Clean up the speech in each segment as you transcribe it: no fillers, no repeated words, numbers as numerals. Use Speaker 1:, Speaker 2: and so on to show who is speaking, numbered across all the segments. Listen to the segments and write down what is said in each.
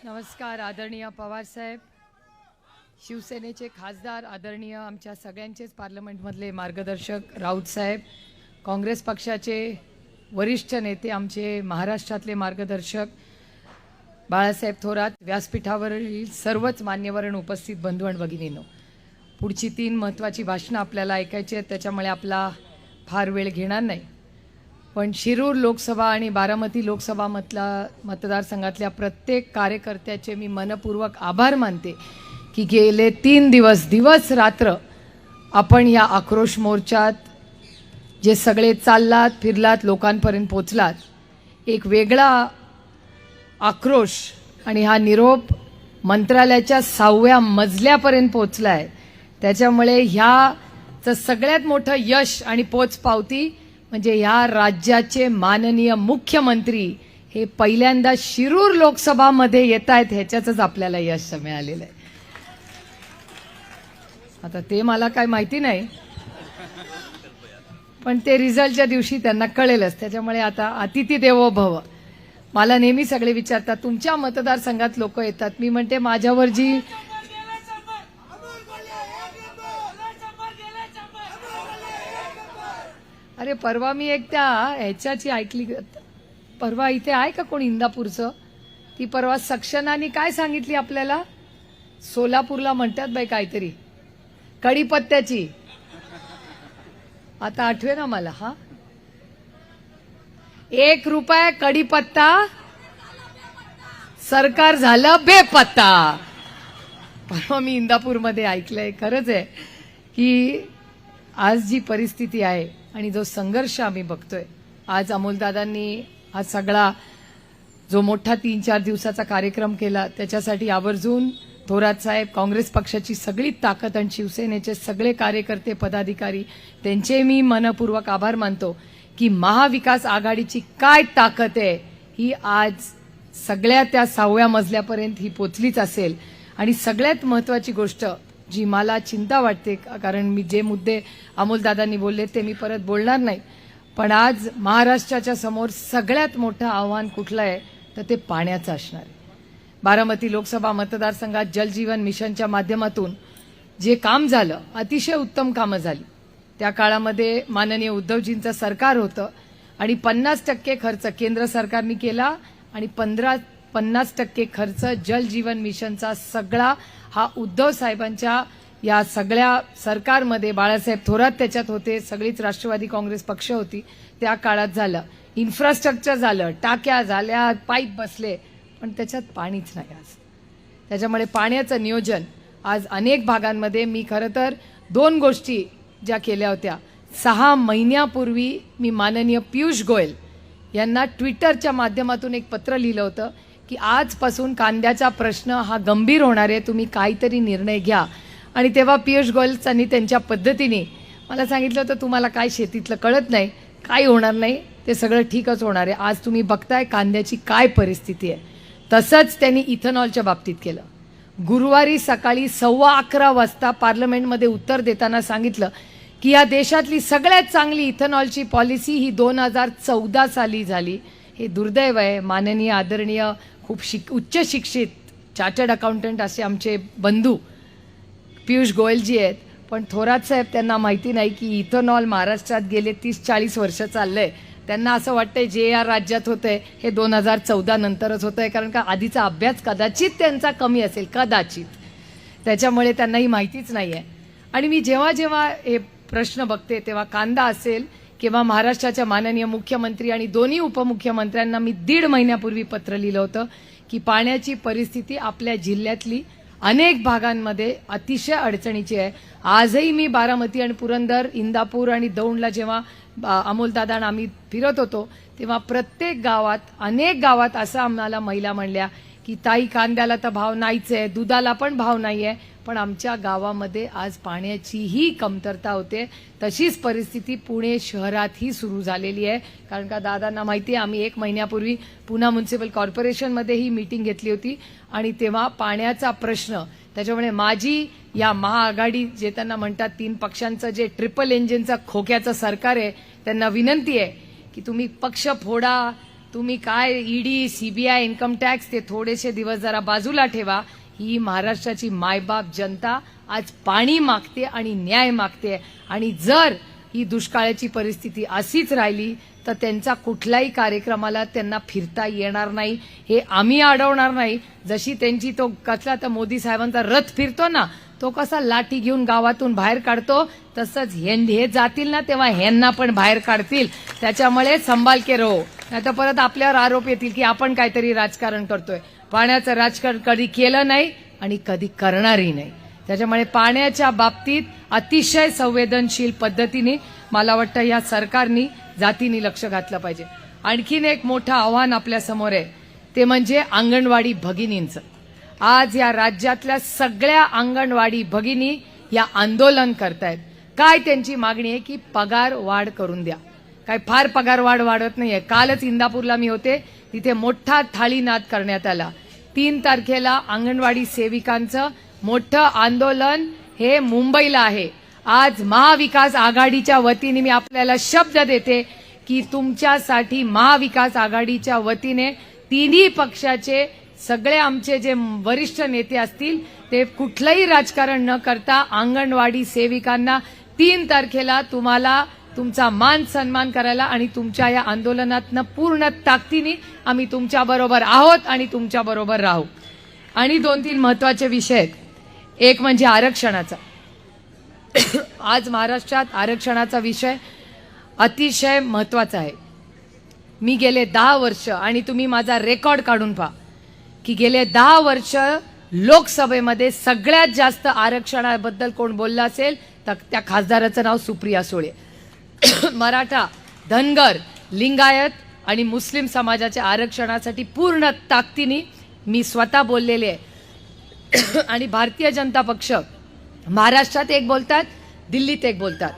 Speaker 1: नमस्कार आदरणीय पवार साहेब, शिवसेनेचे खासदार, आदरणीय आमच्या सगळ्यांचेच पार्लमेंटमधले मार्गदर्शक राऊत साहेब, काँग्रेस पक्षाचे वरिष्ठ नेते, आमचे महाराष्ट्रातले मार्गदर्शक बाळासाहेब थोरात, व्यासपीठावरील सर्वच मान्यवर उपस्थित बंधू आणि भगिनींनो, पुढची 3 महत्त्वाची भाषणं आपल्याला ऐकायची आहेत, त्याच्यामुळे आपला फार वेळ घेणार नाही. पण शिरूर लोकसभा आणि बारामती लोकसभा मतदारसंघातल्या प्रत्येक कार्यकर्त्याचे मी मनपूर्वक आभार मानते की गेले 3 दिवस रात्र आपण या आक्रोश मोर्चात जे सगळे चाललात फिरलात, लोकांपर्यंत पोचलात. एक वेगळा आक्रोश आणि हा निरोप मंत्रालयाच्या 6व्या मजल्यापर्यंत पोचलाय. त्याच्यामुळे ह्याचं सगळ्यात मोठं यश आणि पोचपावती म्हणजे या राज्याचे माननीय मुख्यमंत्री हे पहिल्यांदा शिरूर लोकसभामध्ये येत आहेत, ह्याच्याच आपल्याला यश मिळालेलं आहे. आता ते मला काय माहिती नाही, पण ते रिझल्टच्या दिवशी त्यांना कळेलच. त्याच्यामुळे आता अतिथी देवो भव. मला नेहमी सगळे विचारतात तुमच्या मतदारसंघात लोक येतात, मी म्हणते माझ्यावर जी अरे परवा मी एक त्या ह्याच्याची ऐकली, परवा इथे आहे का कोण इंदापूरचं, ती परवा सक्षनानी काय सांगितली आपल्याला, सोलापूरला म्हणतात बाई काहीतरी कढीपत्त्याची, आता आठवे ना मला. हा 1 रुपया कढीपत्ता सरकार झालं बेपत्ता. परवा मी इंदापूरमध्ये ऐकलंय. खरंच आहे की आज जी परिस्थिती आहे आणि जो संघर्ष आम्ही बघतोय, आज अमोलदादांनी हा सगळा जो मोठा 3-4 दिवसाचा कार्यक्रम केला त्याच्यासाठी आवर्जून थोरात साहेब, काँग्रेस पक्षाची सगळी ताकद आणि शिवसेनेचे सगळे कार्यकर्ते पदाधिकारी त्यांचे मी मनपूर्वक आभार मानतो की महाविकास आघाडीची काय ताकद आहे ही आज सगळ्या त्या 6व्या मजल्यापर्यंत ही पोचलीच असेल. आणि सगळ्यात महत्त्वाची गोष्ट जी मला चिंता वाटते, कारण मी जे मुद्दे अमोलदादांनी बोलले ते मी परत बोलणार नाही, पण आज महाराष्ट्राच्या समोर सगळ्यात मोठं आव्हान कुठलं आहे तर ते पाण्याचं असणार आहे. बारामती लोकसभा मतदारसंघात जलजीवन मिशनच्या माध्यमातून जे काम झालं, अतिशय उत्तम कामं झाली. त्या काळामध्ये माननीय उद्धवजींचं सरकार होतं आणि 50% खर्च केंद्र सरकारने केला आणि 50% खर्च जलजीवन मिशनचा सगळा हा उद्धव साहेबांच्या या सगळ्या सरकारमध्ये, बाळासाहेब थोरात त्याच्यात होते, सगळीच राष्ट्रवादी काँग्रेस पक्ष होती, त्या काळात झालं. इन्फ्रास्ट्रक्चर झालं, टाक्या झाल्या, पाईप बसले, पण त्याच्यात पाणीच नाही आज. त्याच्यामुळे पाण्याचं नियोजन आज अनेक भागांमध्ये, मी खरं तर 2 गोष्टी ज्या केल्या होत्या. 6 महिन्यापूर्वी मी माननीय पियुष गोयल यांना ट्विटरच्या माध्यमातून एक पत्र लिहिलं होतं की आजपासून कांद्याचा प्रश्न हा गंभीर होणार आहे, तुम्ही काहीतरी निर्णय घ्या. आणि तेव्हा पियुष गोयलनी त्यांच्या पद्धतीने मला सांगितलं होतं तुम्हाला काय शेतीतलं कळत नाही, काही होणार नाही, ते सगळं ठीकच होणार आहे. आज तुम्ही बघताय कांद्याची काय परिस्थिती आहे. तसंच त्यांनी इथेनॉलच्या बाबतीत केलं. गुरुवारी सकाळी 11:15 वाजता पार्लमेंटमध्ये उत्तर देताना सांगितलं की या देशातली सगळ्यात चांगली इथेनॉलची पॉलिसी ही 2014 साली झाली. हे दुर्दैव आहे. माननीय आदरणीय खूप उच्च शिक्षित चार्टर्ड अकाउंटंट असे आमचे बंधू पियुष गोयलजी आहेत, पण थोरात साहेब त्यांना माहिती नाही की इथेनॉल महाराष्ट्रात गेले 30-40 वर्ष चाललंय. त्यांना असं वाटतंय जे या राज्यात होतंय हे 2014 नंतरच होतंय, कारण का आधीचा अभ्यास कदाचित त्यांचा कमी असेल, कदाचित. त्याच्यामुळे त्यांनाही माहितीच नाही आहे. आणि मी जेव्हा जेव्हा हे प्रश्न बघते तेव्हा कांदा असेल किंवा महाराष्ट्राच्या माननीय मुख्यमंत्री आणि दोन्ही उपमुख्यमंत्र्यांना मी 1.5 महिन्यापूर्वी पत्र लिहिलं होतं की पाण्याची परिस्थिती आपल्या जिल्ह्यातली अनेक भागांमध्ये अतिशय अडचणीची आहे. आजही मी बारामती आणि पुरंदर, इंदापूर आणि दौंडला जेव्हा अमोलदादा आम्ही फिरत होतो तेव्हा प्रत्येक गावात, अनेक गावात असं आम्हाला महिला म्हणल्या की ताई कांद्याला तर भाव नाहीच आहे, दुधाला पण भाव नाही आहे, पण आमच्या गावामध्ये आज पाण्याचीही कमतरता होते. तशीच परिस्थिती पुणे शहरातही सुरू झालेली आहे. कारण का दादांना माहिती आहे आम्ही 1 महिन्यापूर्वी पुणे म्युनिसिपल कॉर्पोरेशनमध्ये ही मीटिंग घेतली होती आणि तेव्हा पाण्याचा प्रश्न, त्याच्यामुळे माझी या महाआघाडी जे त्यांना म्हणतात 3 पक्षांचं जे ट्रिपल इंजिनचं खोक्याचं सरकार आहे, त्यांना विनंती आहे की तुम्ही पक्ष फोडा, तुम्ही काय ईडी, सीबीआय, इन्कम टॅक्स ते थोडेसे दिवस जरा बाजूला ठेवा. ही महाराष्ट्राची मायबाप जनता आज पाणी मागते आणि न्याय मागते. आणि जर ही दुष्काळाची परिस्थिती अशीच राहिली तर त्यांचा कुठल्याही कार्यक्रमाला त्यांना फिरता येणार नाही. हे आम्ही अडवणार नाही. जशी त्यांची तो कसला तर मोदी साहेबांचा रथ फिरतो ना, तो कसा लाठी घेऊन गावातून बाहेर काढतो, तसंच हे जातील ना तेव्हा ह्यांना पण बाहेर काढतील. त्याच्यामुळे संभाल के रहो, नाही तर परत आपल्यावर आरोप येतील की आपण काहीतरी राजकारण करतोय. पाण्याचं राजकारण कधी केलं नाही आणि कधी करणारही नाही. त्याच्यामुळे पाण्याच्या बाबतीत अतिशय संवेदनशील पद्धतीने मला वाटतं या सरकारनी जातीने लक्ष घातलं पाहिजे. आणखीन एक मोठं आव्हान आपल्या समोर आहे, ते म्हणजे अंगणवाडी भगिनींचं. आज या राज्यातल्या सगळ्या अंगणवाडी भगिनी या आंदोलन करतायत. काय त्यांची मागणी आहे की पगार वाढ करून द्या. काय फार पगार वाढ वाढत नाहीये. कालच इंदापूरला मी होते, तिथे मोठा थाळीनाद करण्यात आला. 3 तारखेला अंगणवाडी सेविकांचं मोठं आंदोलन हे मुंबईला आहे. आज महाविकास आघाडीच्या वतीने मी आपल्याला शब्द देते की तुमच्यासाठी महाविकास आघाडीच्या वतीने तिन्ही पक्षाचे सगळे आमचे जे वरिष्ठ नेते असतील ते कुठलंही राजकारण न करता अंगणवाडी सेविकांना 3 तारखेला तुम्हाला तुमचा मान सन्मान करायला आणि तुमच्या या आंदोलनातनं पूर्ण ताकदीने आम्ही तुमच्याबरोबर आहोत आणि तुमच्याबरोबर राहू. आणि 2-3 महत्वाचे विषय आहेत. एक म्हणजे आरक्षणाचा. आज महाराष्ट्रात आरक्षणाचा विषय अतिशय महत्वाचा आहे. मी गेले 10 वर्ष आणि तुम्ही माझा रेकॉर्ड काढून पहा की गेले 10 वर्ष लोकसभेमध्ये सगळ्यात जास्त आरक्षणाबद्दल कोण बोललं असेल तर त्या खासदाराचं नाव सुप्रिया सुळे. मराठा, धनगर, लिंगायत आणि मुस्लिम समाजाच्या आरक्षणासाठी पूर्ण ताकदीने मी स्वतः बोललेले आहे. आणि भारतीय जनता पक्ष महाराष्ट्रात एक बोलतात, दिल्लीत एक बोलतात.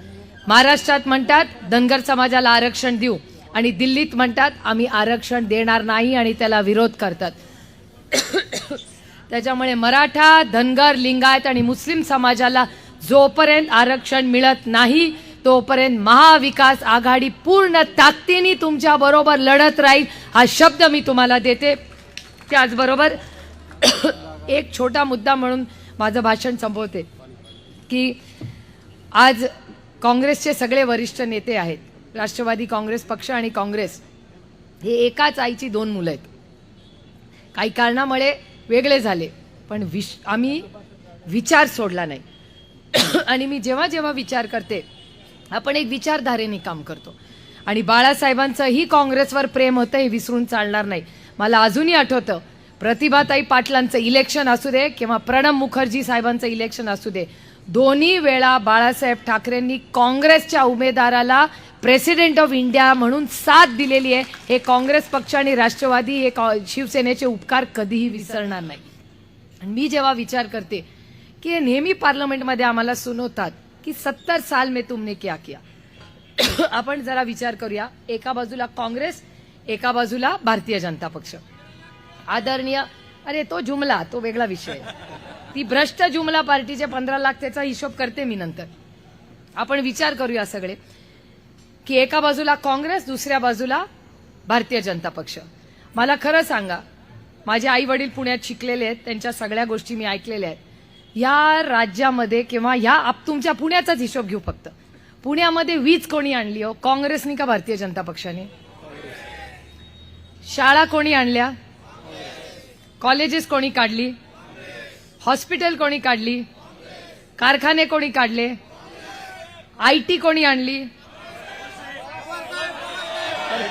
Speaker 1: महाराष्ट्रात म्हणतात धनगर समाजाला आरक्षण देऊ आणि दिल्लीत म्हणतात आम्ही आरक्षण देणार नाही आणि त्याला विरोध करतात. त्याच्यामुळे मराठा, धनगर, लिंगायत आणि मुस्लिम समाजाला जोपर्यंत आरक्षण मिळत नाही तोपर्यंत महाविकास आघाडी पूर्ण ताकदीने तुमच्या बरोबर लढत राहील, हा शब्द मी तुम्हाला देते. त्याचबरोबर एक छोटा मुद्दा म्हणून माझं भाषण संपवते की आज काँग्रेसचे सगळे वरिष्ठ नेते आहेत. राष्ट्रवादी काँग्रेस पक्ष आणि काँग्रेस हे एकाच आईची 2 मुलं आहेत. काही कारणामुळे वेगळे झाले, पण आम्ही विचार सोडला नाही. आणि मी जेव्हा जेव्हा विचार करते, आपण एक विचारधारेने काम करतो. आणि बाळासाहेबांचंही काँग्रेसवर प्रेम होतं हे विसरून चालणार नाही. मला अजूनही आठवतं प्रतिभाताई पाटलांचं इलेक्शन असू दे किंवा प्रणब मुखर्जी साहेबांचं इलेक्शन असू दे, दोन्ही वेळा बाळासाहेब ठाकरेंनी काँग्रेसच्या उमेदवाराला प्रेसिडेंट ऑफ इंडिया म्हणून साथ दिलेली आहे. हे काँग्रेस पक्ष आणि राष्ट्रवादी हे शिवसेनेचे उपकार कधीही विसरणार नाही. आणि मी जेव्हा विचार करते की हे नेहमी पार्लमेंटमध्ये आम्हाला सुनवतात की 70 साल में तुमने क्या किया. आपण जरा विचार करूया. एका बाजूला काँग्रेस, एका बाजूला भारतीय जनता पक्ष. आदरणीय, अरे तो जुमला तो वेगळा विषय, ती भ्रष्ट जुमला पार्टीचे 15 लाख त्याचा हिशोब करते मी नंतर. आपण विचार करूया सगळे की एका बाजूला काँग्रेस, दुसऱ्या बाजूला भारतीय जनता पक्ष. मला खरं सांगा, माझे आई वडील पुण्यात शिकलेले आहेत, त्यांच्या सगळ्या गोष्टी मी ऐकलेल्या आहेत. या राज्यामध्ये किंवा ह्या तुमच्या पुण्याचाच हिशोब घेऊ फक्त, पुण्यामध्ये वीज कोणी आणली हो? काँग्रेसनी का भारतीय जनता पक्षाने? शाळा कोणी आणल्या? कॉलेजेस कोणी काढली? हॉस्पिटल कोणी काढली? कारखाने कोणी काढले? आयटी कोणी आणली?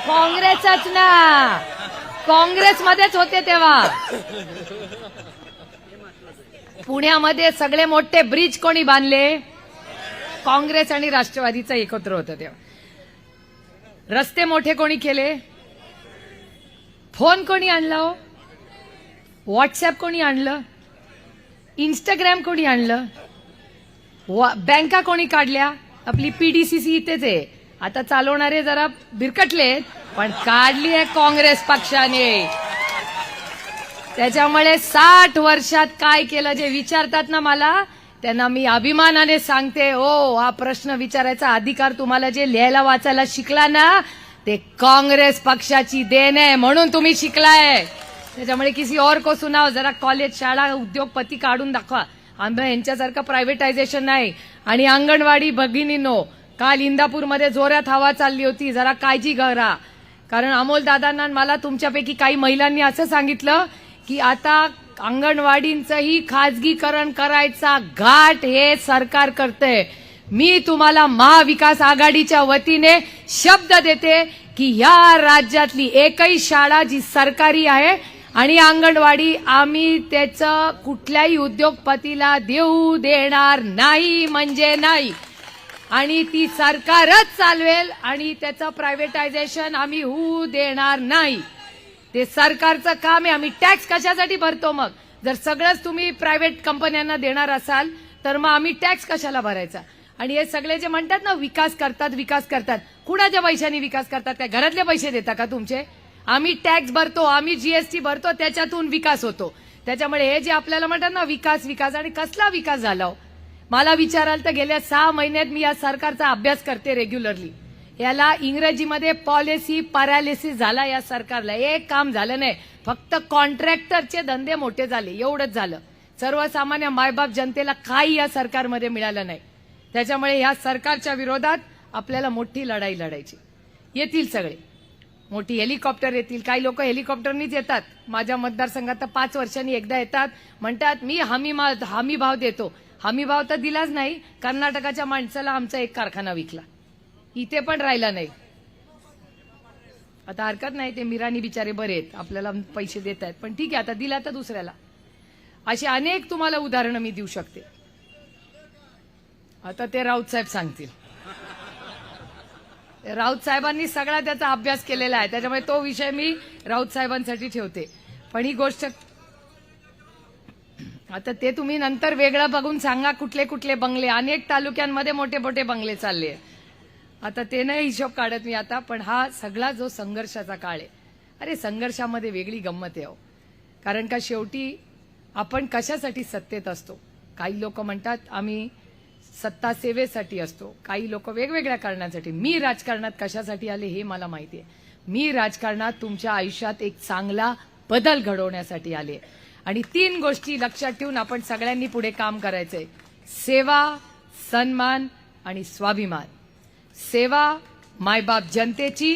Speaker 1: काँग्रेसच ना, काँग्रेसमध्येच होते तेव्हा. पुण्यामध्ये सगळे मोठे ब्रिज कोणी बांधले? काँग्रेस आणि राष्ट्रवादीचं एकत्र होतं तेव्हा. रस्ते मोठे कोणी केले? फोन कोणी आणला हो? व्हॉट्सअप कोणी आणलं? इंस्टाग्राम कोणी आणलं? बँका कोणी काढल्या? आपली पीडीसीसी इथेच आहे. आता चालवणारे जरा बिरकटले, पण काढली आहे काँग्रेस पक्षाने. त्याच्यामुळे 60 वर्षात काय केलं जे विचारतात ना मला, त्यांना मी अभिमानाने सांगते, ओ हा प्रश्न विचारायचा अधिकार तुम्हाला जे लिहायला वाचायला शिकला ना ते काँग्रेस पक्षाची देण आहे, म्हणून तुम्ही शिकलाय. त्याच्यामुळे किसी और को सुनाव, जरा कॉलेज शाळा उद्योगपती काढून दाखवा. आम्ही यांच्यासारखं प्रायव्हेटायझेशन नाही. आणि अंगणवाडी भगिनींनो, काल इंदापूरमध्ये जोरात हवा चालली होती, जरा काळजी करा. कारण अमोल दादांना मला तुमच्यापैकी काही महिलांनी असं सांगितलं की आता अंगणवाडींचंही खाजगीकरण करायचा घाट हे सरकार करतंय. मी तुम्हाला महाविकास आघाडीच्या वतीने शब्द देते की या राज्यातली एकही शाळा जी सरकारी आहे आणि अंगणवाडी आम्ही त्याचं कुठल्याही उद्योगपतीला देऊ देणार नाही म्हणजे नाही. आणि ती सरकारच चालवेल आणि त्याचं प्रायव्हेटायझेशन आम्ही होऊ देणार नाही. ते सरकारचं काम आहे. आम्ही टॅक्स कशासाठी भरतो मग? जर सगळंच तुम्ही प्रायव्हेट कंपन्यांना देणार असाल तर मग आम्ही टॅक्स कशाला भरायचा? आणि हे सगळे जे म्हणतात ना विकास करतात, कुणाच्या पैशाने विकास करतात? त्या घरातले पैसे देता का तुमचे? आम्ही टॅक्स भरतो, आम्ही जीएसटी भरतो, त्याच्यातून विकास होतो. त्याच्यामुळे हे जे आपल्याला म्हणतात ना विकास आणि कसला विकास झाला? मला विचाराल तर गेल्या 6 महिन्यात मी या सरकारचा अभ्यास करते रेग्युलरली. याला इंग्रजीमध्ये पॉलिसी पॅरालिसिस झाला या सरकारला. एक काम झालं नाही, फक्त कॉन्ट्रॅक्टरचे धंदे मोठे झाले, एवढंच झालं. सर्वसामान्य मायबाप जनतेला काही या सरकारमध्ये मिळालं नाही. त्याच्यामुळे या सरकारच्या विरोधात आपल्याला मोठी लढाई लढायची. येतील सगळे, मोठी हेलिकॉप्टर येतील. काही लोक हेलिकॉप्टरनीच येतात. माझ्या मतदारसंघात तर 5 वर्षांनी एकदा येतात, म्हणतात मी हमी भाव देतो. हमी भाव तर दिलाच नाही. कर्नाटकाच्या माणसाला आमचा एक कारखाना विकला, इथे पण राहिला नाही. आता हरकत नाही, ते मिराणी बिचारे बरे आहेत, आपल्याला पैसे देत आहेत, पण ठीक आहे, आता दिला तर दुसऱ्याला. अशी अनेक तुम्हाला उदाहरणं मी देऊ शकते. आता ते राऊत साहेब सांगतील. राऊत साहेबांनी सगळा त्याचा अभ्यास केलेला आहे, त्याच्यामुळे तो विषय मी राऊत साहेबांसाठी ठेवते. पण ही गोष्ट आता ते तुम्ही नंतर वेगळं बघून सांगा कुठले कुठले बंगले. अनेक तालुक्यांमध्ये मोठे मोठे बंगले चालले. आता ते नाही हिशोब काढत मी आता. पण हा सगळा जो संघर्षाचा काळ आहे, अरे संघर्षामध्ये वेगळी गंमत आहे. कारण का शेवटी आपण कशासाठी सत्तेत असतो? काही लोक म्हणतात आम्ही सत्ता सेवेसाठी असतो, काही लोक वेगवेगळ्या कारणांसाठी. मी राजकारणात कशासाठी आले हे मला माहिती आहे. मी राजकारणात तुमच्या आयुष्यात एक चांगला बदल घडवण्यासाठी आले. आणि 3 गोष्टी लक्षात ठेवून आपण सगळ्यांनी पुढे काम करायचंय: सेवा, सन्मान आणि स्वाभिमान. सेवा मायबाप जनतेची,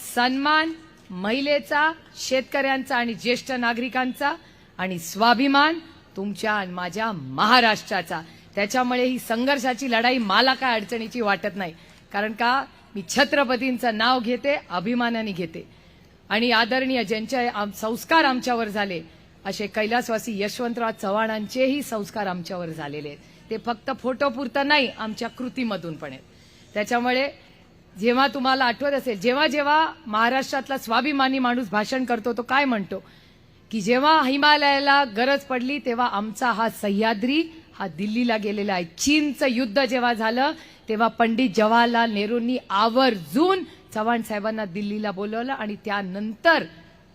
Speaker 1: सन्मान महिलेचा, शेतकऱ्यांचा आणि ज्येष्ठ नागरिकांचा, आणि स्वाभिमान तुमच्या आणि माझ्या महाराष्ट्राचा. त्याच्यामुळे ही संघर्षाची लढाई मला काय अडचणीची वाटत नाही. कारण का मी छत्रपतींचं नाव घेते, अभिमानाने घेते. आणि आदरणीय ज्यांचे संस्कार आमच्यावर झाले असे कैलासवासी यशवंतराव चव्हाणांचेही संस्कार आमच्यावर झालेले आहेत. ते फक्त फोटोपुरतं नाही, आमच्या कृतीमधून पण आहेत. त्याच्यामुळे जेव्हा तुम्हाला आठवत असेल, जेव्हा जेव्हा महाराष्ट्रातला स्वाभिमानी माणूस भाषण करतो तो काय म्हणतो की जेव्हा हिमालयाला गरज पडली तेव्हा आमचा हा सह्याद्री हा दिल्लीला गेलेला आहे. चीनचं युद्ध जेव्हा झालं तेव्हा पंडित जवाहरलाल नेहरूंनी आवर्जून चव्हाण साहेबांना दिल्लीला बोलवलं आणि त्यानंतर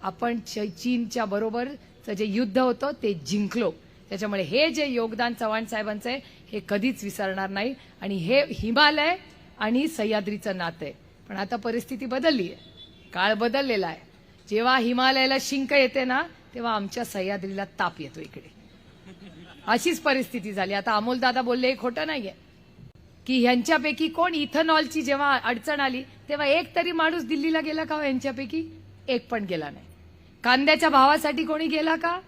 Speaker 1: आपण चीनच्या बरोबरचं जे युद्ध होतं ते जिंकलो. त्याच्यामुळे हे जे योगदान चव्हाण साहेबांचं आहे हे कधीच विसरणार नाही. आणि हे हिमालय आणि सह्याद्रीचं नातं आहे. पण आता परिस्थिती बदलली आहे, काळ बदललेला आहे. जेव्हा हिमालयाला शिंक येते ना तेव्हा आमच्या सह्याद्रीला ताप येतो इकडे. अशीच परिस्थिती झाली. आता अमोलदादा बोलले हे खोटं नाहीये की ह्यांच्यापैकी कोण इथेनॉलची जेव्हा अडचण आली तेव्हा एक तरी माणूस दिल्लीला गेला का? यांच्यापैकी एक पण गेला नाही. कांद्याच्या भावासाठी कोणी गेला का?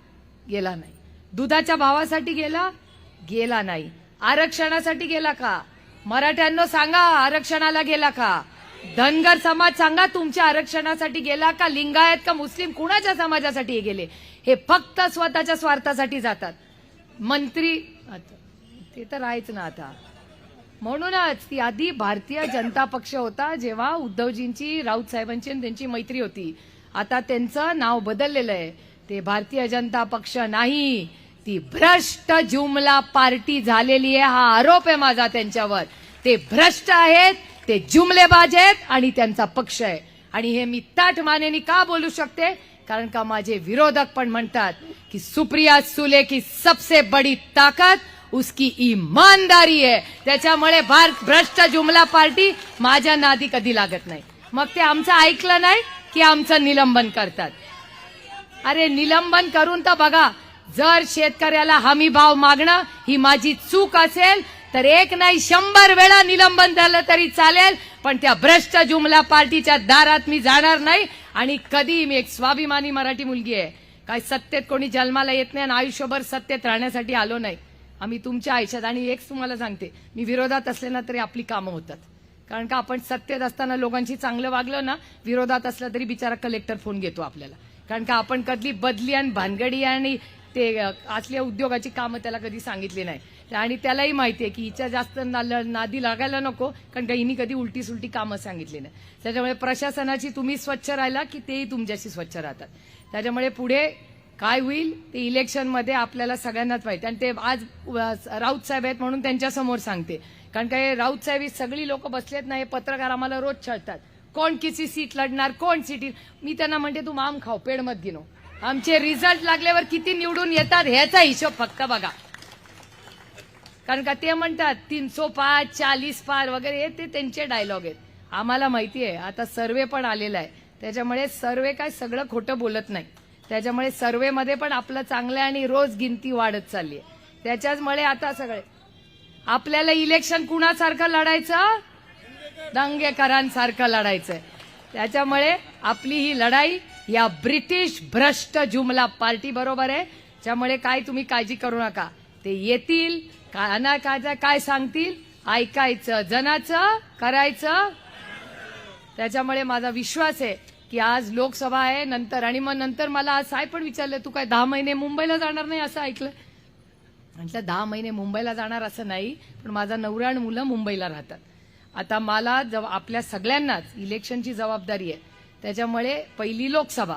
Speaker 1: गेला नाही. दुधाच्या भावासाठी गेला नाही. आरक्षणासाठी गेला का? मराठ्यांनो सांगा, आरक्षणाला गेला का? धनगर समाज सांगा, तुमच्या आरक्षणासाठी गेला का? लिंगायत का मुस्लिम कुणाच्या समाजासाठी गेले? हे फक्त स्वतःच्या स्वार्थासाठी जातात. मंत्री ते तर आहेच ना. आता म्हणूनच ती आधी भारतीय जनता पक्ष होता जेव्हा उद्धवजींची, राऊत साहेबांची आणि त्यांची मैत्री होती. आता त्यांचं नाव बदललेलं आहे. ते भारतीय जनता पक्ष नाही, ती भ्रष्ट जुमला पार्टी झालेली आहे. हा आरोप आहे माझा त्यांच्यावर. ते भ्रष्ट आहेत, ते जुमलेबाज आहेत आणि त्यांचा पक्ष आहे. आणि हे मी ताठ मानेनी का बोलू शकते? कारण का माझे विरोधक पण म्हणतात की सुप्रिया सुले की सबसे बड़ी ताकत उसकी ईमानदारी है. त्याच्यामुळे भ्रष्ट जुमला पार्टी माझ्या नादी कधी लागत नाही. मग ते आमचं ऐकलं नाही की आमचं निलंबन करतात. अरे निलंबन करून तर बघा, जर शेतकऱ्याला हमी भाव मागणं ही माझी चूक असेल तर 1 नाही 100 वेळा निलंबन झालं तरी चालेल, पण त्या भ्रष्ट जुमला पार्टीच्या दारात मी जाणार नाही. आणि कधी मी एक स्वाभिमानी मराठी मुलगी आहे, काय सत्तेत कोणी जन्माला येत नाही आणि आयुष्यभर सत्तेत राहण्यासाठी आलो नाही. आम्ही तुमच्या आयुष्यात, आणि एक तुम्हाला सांगते, मी विरोधात असले ना तरी आपली कामं होतात. कारण का आपण सत्तेत असताना लोकांशी चांगलं वागलं ना, विरोधात असलं तरी बिचारा कलेक्टर फोन घेतो आपल्याला. कारण का आपण कधी बदली आणि भानगडी आणि ते असल्या उद्योगाची कामं त्याला कधी सांगितली नाही. आणि त्यालाही माहिती आहे की हिच्या जास्त नादी लागायला नको, कारण का हिनी कधी उलटी सुलटी कामं सांगितली नाही. त्याच्यामुळे प्रशासनाची तुम्ही स्वच्छ राहिला की तेही तुमच्याशी स्वच्छ राहतात. त्याच्यामुळे पुढे काय होईल ते इलेक्शनमध्ये आपल्याला सगळ्यांनाच माहिती. आणि ते आज राऊत साहेब आहेत म्हणून त्यांच्यासमोर सांगते, कारण काय राऊत साहेब ही सगळी लोक बसलेत ना, हे पत्रकार आम्हाला रोज छळतात, कोण किती सीट लढणार, कोण सीट. मी त्यांना म्हणते तू माम खाव, पेड मत गिनो. आमचे रिझल्ट लागल्यावर किती निवडून येतात ह्याचा हिशोब फक्त बघा. कारण का ते म्हणतात 305 40 पार वगैरे, ते त्यांचे डायलॉग आहेत. आम्हाला माहिती आहे आता सर्वे पण आलेला आहे. त्याच्यामुळे सर्वे काय सगळं खोटं बोलत नाही. त्याच्यामुळे सर्वेमध्ये पण आपलं चांगलं आहे आणि रोज गिनती वाढत चालली आहे. त्याच्याचमुळे आता सगळे आपल्याला इलेक्शन कुणासारखं लढायचं, दंगेकरांसारखं लढायचंय. त्याच्यामुळे आपली ही लढाई या ब्रिटिश भ्रष्ट जुमला पार्टी बरोबर आहे. त्यामुळे काय तुम्ही काळजी करू नका, ते येतील, काय सांगतील ऐकायचं, जनाचं करायचं. त्याच्यामुळे माझा विश्वास आहे की आज लोकसभा आहे नंतर, आणि मग नंतर मला आज साहेब पण विचारलं तू काय 10 महिने मुंबईला जाणार नाही असं ऐकलं. म्हटलं 10 महिने मुंबईला जाणार असं नाही, पण माझा नवरा आणि मुलं मुंबईला राहतात. आता मला आपल्या सगळ्यांनाच इलेक्शनची जबाबदारी आहे. त्याच्यामुळे पहिली लोकसभा,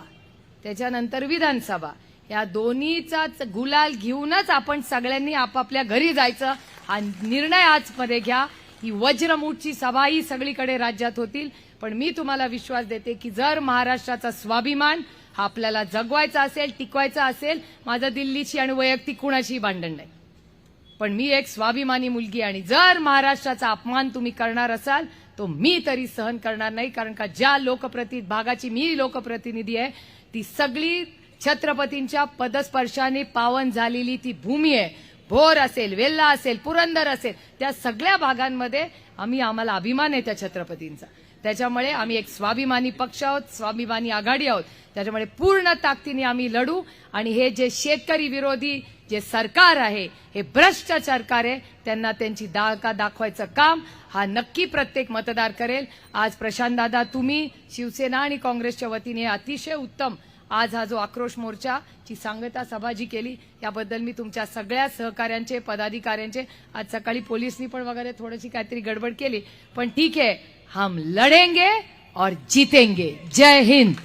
Speaker 1: त्याच्यानंतर विधानसभा, या दोन्हीचाच गुलाल घेऊनच आपण सगळ्यांनी आपापल्या घरी जायचं. हा निर्णय आजमध्ये घ्या. ही वज्रमूठची सभा ही सगळीकडे राज्यात होतील. पण मी तुम्हाला विश्वास देते की जर महाराष्ट्राचा स्वाभिमान हा आपल्याला जगवायचा असेल, टिकवायचा असेल, माझं दिल्लीची आणि वैयक्तिक कुणाशीही भांडण नाही, पण मी एक स्वाभिमानी मुलगी, आणि जर महाराष्ट्राचा अपमान तुम्ही करणार असाल तो मी तरी सहन करणार नाही. कारण का ज्या भागाची मी लोकप्रतिनिधी आहे ती सगळी छत्रपतींच्या पदस्पर्शाने पावन झालेली ती भूमी आहे. भोर असेल, वेल्हा असेल, पुरंदर असेल, त्या सगळ्या भागांमध्ये आम्हाला अभिमान आहे त्या छत्रपतींचा. त्याच्यामुळे आम्ही एक स्वाभिमानी पक्ष आहोत, स्वाभिमानी आघाडी आहोत. त्याच्यामुळे पूर्ण ताकदीने आम्ही लढू. आणि हे जे शेतकरी विरोधी जे सरकार आहे, हे भ्रष्ट सरकार आहे, त्यांना त्यांची दाळका दाखवायचं काम हा नक्की प्रत्येक मतदार करेल. आज प्रशांत दादा, तुम्ही शिवसेना आणि काँग्रेसच्या वतीने अतिशय उत्तम आज हा जो आक्रोश मोर्चाची सांगता सभा जी केली, याबद्दल मी तुमच्या सगळ्या सहकाऱ्यांचे, पदाधिकाऱ्यांचे, आज सकाळी पोलिसनी पण वगैरे थोडीशी काहीतरी गडबड केली, पण ठीक आहे, हम लढेंगे और जीतेंगे. जय हिंद.